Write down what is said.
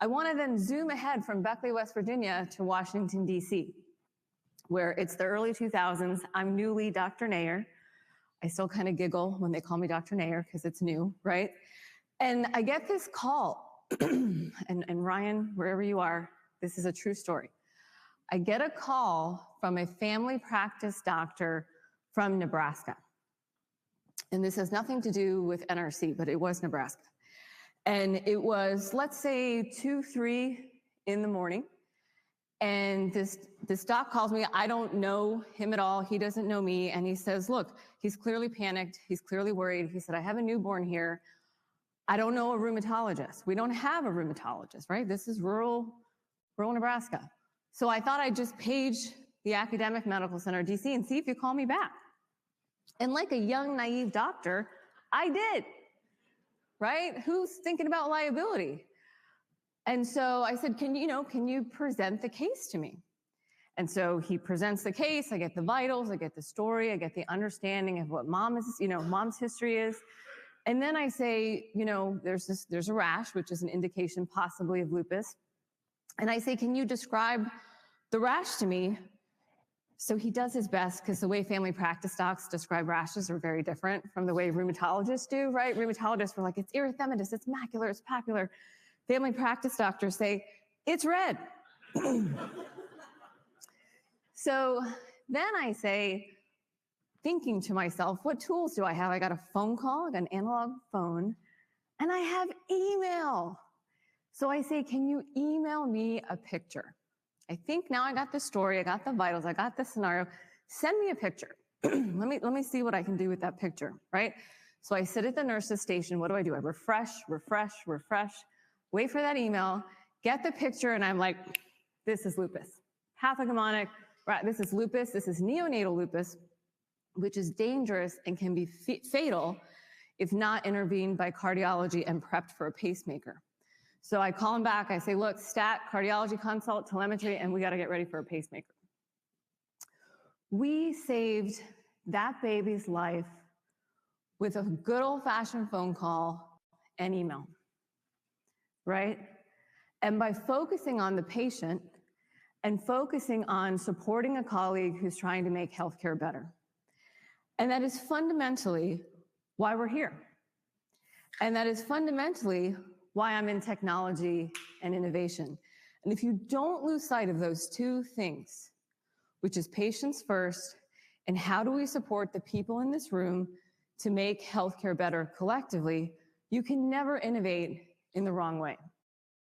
I want to then zoom ahead from Beckley, West Virginia to Washington, D.C., where it's the early 2000s. I'm newly Dr. Nayyar. I still kind of giggle when they call me Dr. Nayyar because it's new, right? And I get this call, and Ryan, wherever you are, this is a true story. I get a call from a family practice doctor from Nebraska. And this has nothing to do with NRC, but it was Nebraska. And it was, let's say, 2, 3 in the morning. And this doc calls me. I don't know him at all. He doesn't know me. And he says, look, he's clearly panicked. He's clearly worried. He said, I have a newborn here. I don't know a rheumatologist. We don't have a rheumatologist, right? This is rural Nebraska. So I thought I'd just page the Academic Medical Center DC and see if you call me back. And like a young, naive doctor, I did, right? Who's thinking about liability? And so I said, can you present the case to me? And so he presents the case. I get the vitals, I get the story, I get the understanding of what mom's history is. And then I say, there's a rash, which is an indication possibly of lupus. And I say, can you describe the rash to me? So he does his best, because the way family practice docs describe rashes are very different from the way rheumatologists do, right? Rheumatologists were like, it's erythematous, it's macular, it's papular. Family practice doctors say, it's red. So then I say, thinking to myself, what tools do I have? I got a phone call, I got an analog phone, and I have email. So I say, can you email me a picture? I think now I got the story, I got the vitals, I got the scenario. Send me a picture. let me see what I can do with that picture, right? So I sit at the nurse's station. What do? I refresh, wait for that email, get the picture, and I'm like, this is lupus. Pathognomonic, right? This is lupus, this is neonatal lupus, which is dangerous and can be fatal if not intervened by cardiology and prepped for a pacemaker. So I call him back, I say, look, stat, cardiology consult, telemetry, and we got to get ready for a pacemaker. We saved that baby's life with a good old-fashioned phone call and email, right? And by focusing on the patient and focusing on supporting a colleague who's trying to make healthcare better. And that is fundamentally why we're here. And that is fundamentally why I'm in technology and innovation. And if you don't lose sight of those two things, which is patients first, and how do we support the people in this room to make healthcare better collectively, you can never innovate in the wrong way.